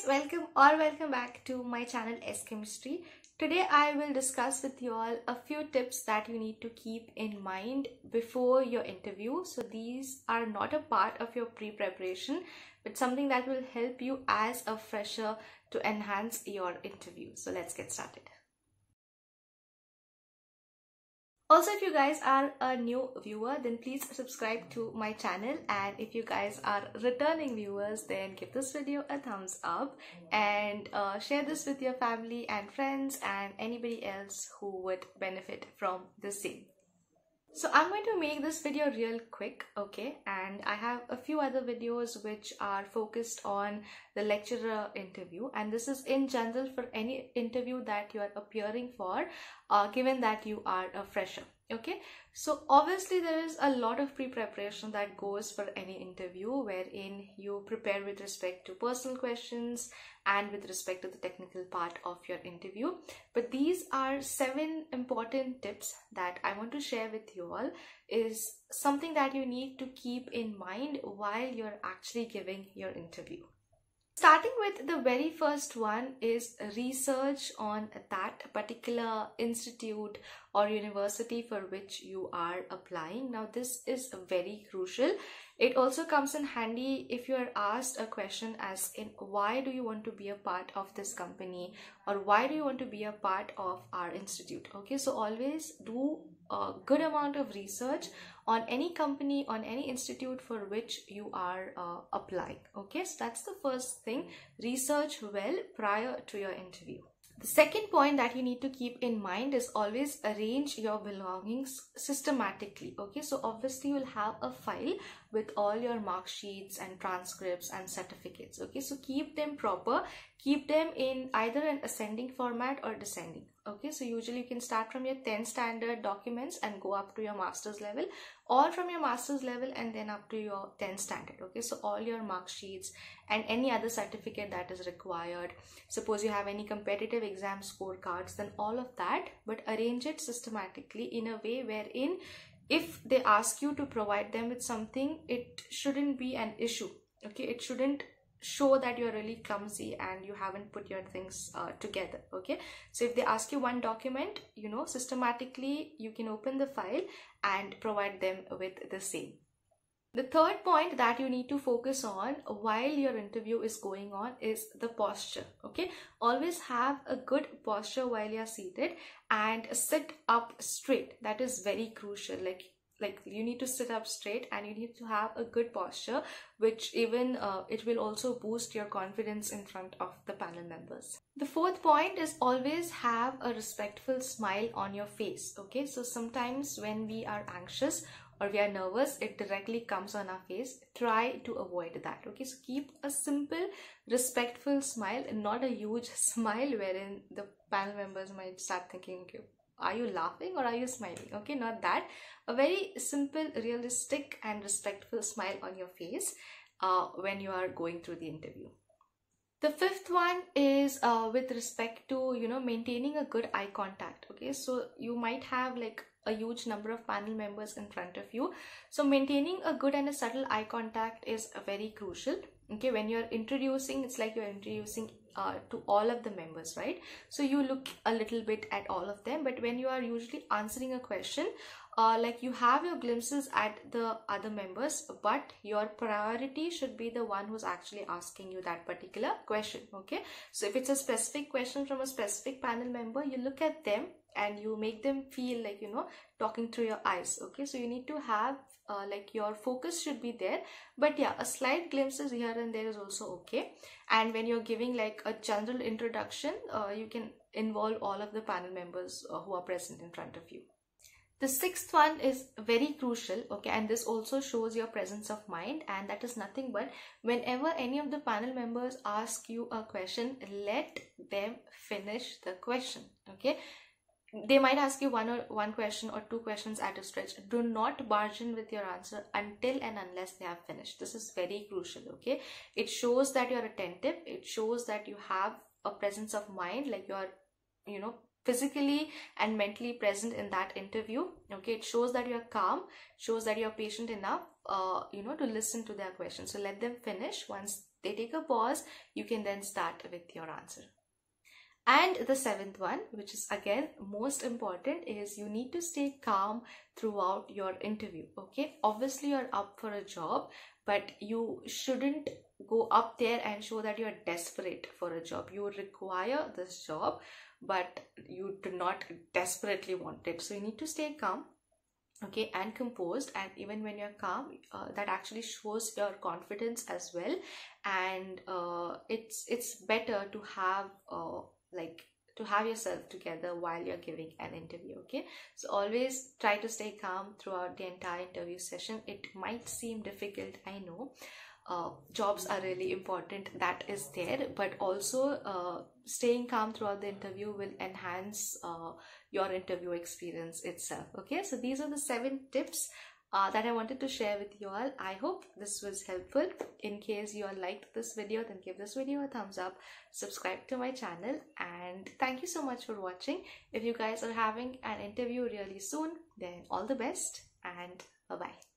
guys, welcome back to my channel S Chemistry. Today I will discuss with you all a few tips that you need to keep in mind before your interview. So these are not a part of your pre-preparation, but something that will help you as a fresher to enhance your interview. So let's get started. Also, if you guys are a new viewer, then please subscribe to my channel, and if you guys are returning viewers, then give this video a thumbs up and share this with your family and friends and anybody else who would benefit from the same. So I'm going to make this video real quick, okay, and I have a few other videos which are focused on the lecturer interview, and this is in general for any interview that you are appearing for, given that you are a fresher. Okay, so obviously there is a lot of pre-preparation that goes for any interview, wherein you prepare with respect to personal questions and with respect to the technical part of your interview. But these are 7 important tips that I want to share with you all, is something that you need to keep in mind while you're actually giving your interview. Starting with the very first one is research on that particular institute or university for which you are applying. Now this is very crucial. It also comes in handy if you are asked a question as in why do you want to be a part of this company, or why do you want to be a part of our institute. Okay, so always do a good amount of research on any company, on any institute for which you are applying. Okay, so that's the first thing. Research well prior to your interview. The second point that you need to keep in mind is always arrange your belongings systematically. Okay, so obviously you'll have a file with all your mark sheets and transcripts and certificates. Okay, so keep them proper, keep them in either an ascending format or descending. Okay, so usually you can start from your 10th standard documents and go up to your master's level, or from your master's level and then up to your 10th standard. Okay, so all your mark sheets and any other certificate that is required. Suppose you have any competitive exam scorecards, then all of that, but arrange it systematically in a way wherein if they ask you to provide them with something, it shouldn't be an issue. Okay, it shouldn't show that you're really clumsy and you haven't put your things together. Okay, so if they ask you one document, systematically you can open the file and provide them with the same. The third point that you need to focus on while your interview is going on is the posture. Okay, always have a good posture while you're seated and sit up straight. That is very crucial. Like you need to sit up straight and you need to have a good posture, which even it will also boost your confidence in front of the panel members. The fourth point is always have a respectful smile on your face. Okay, so sometimes when we are anxious or we are nervous, it directly comes on our face. Try to avoid that. Okay, so keep a simple respectful smile and not a huge smile wherein the panel members might start thinking, okay, are you laughing or are you smiling? Okay, not that. A very simple, realistic and respectful smile on your face when you are going through the interview. The fifth one is with respect to maintaining a good eye contact. Okay, so you might have like a huge number of panel members in front of you, so maintaining a good and a subtle eye contact is very crucial. Okay, when you're introducing, it's like you're introducing to all of the members, right? So you look a little bit at all of them, but when you are usually answering a question, like you have your glimpses at the other members, but your priority should be the one who's actually asking you that particular question. Okay, so if it's a specific question from a specific panel member, you look at them and you make them feel like talking through your eyes. Okay, so you need to have like your focus should be there, but yeah, a slight glimpses here and there is also okay. And when you're giving like a general introduction, you can involve all of the panel members who are present in front of you. The sixth one is very crucial, okay, and this also shows your presence of mind, and that is nothing but whenever any of the panel members ask you a question, let them finish the question. Okay, they might ask you one question or 2 questions at a stretch. Do not barge in with your answer until and unless they have finished. This is very crucial. Okay, it shows that you're attentive, it shows that you have a presence of mind, like you're physically and mentally present in that interview. Okay, it shows that you're calm, shows that you're patient enough to listen to their questions. So let them finish. Once they take a pause, you can then start with your answer. And the seventh one, which is again most important, is you need to stay calm throughout your interview. Okay, obviously you're up for a job, but you shouldn't go up there and show that you're desperate for a job. You require this job, but you do not desperately want it. So you need to stay calm, okay, and composed. And even when you're calm, that actually shows your confidence as well. And it's better to have to have yourself together while you're giving an interview. Okay, so always try to stay calm throughout the entire interview session. It might seem difficult, I know. Jobs are really important, that is there, but also staying calm throughout the interview will enhance your interview experience itself. Okay, so these are the 7 tips that I wanted to share with you all. I hope this was helpful. In case you all liked this video, then give this video a thumbs up, subscribe to my channel, and thank you so much for watching. If you guys are having an interview really soon, then all the best and bye bye.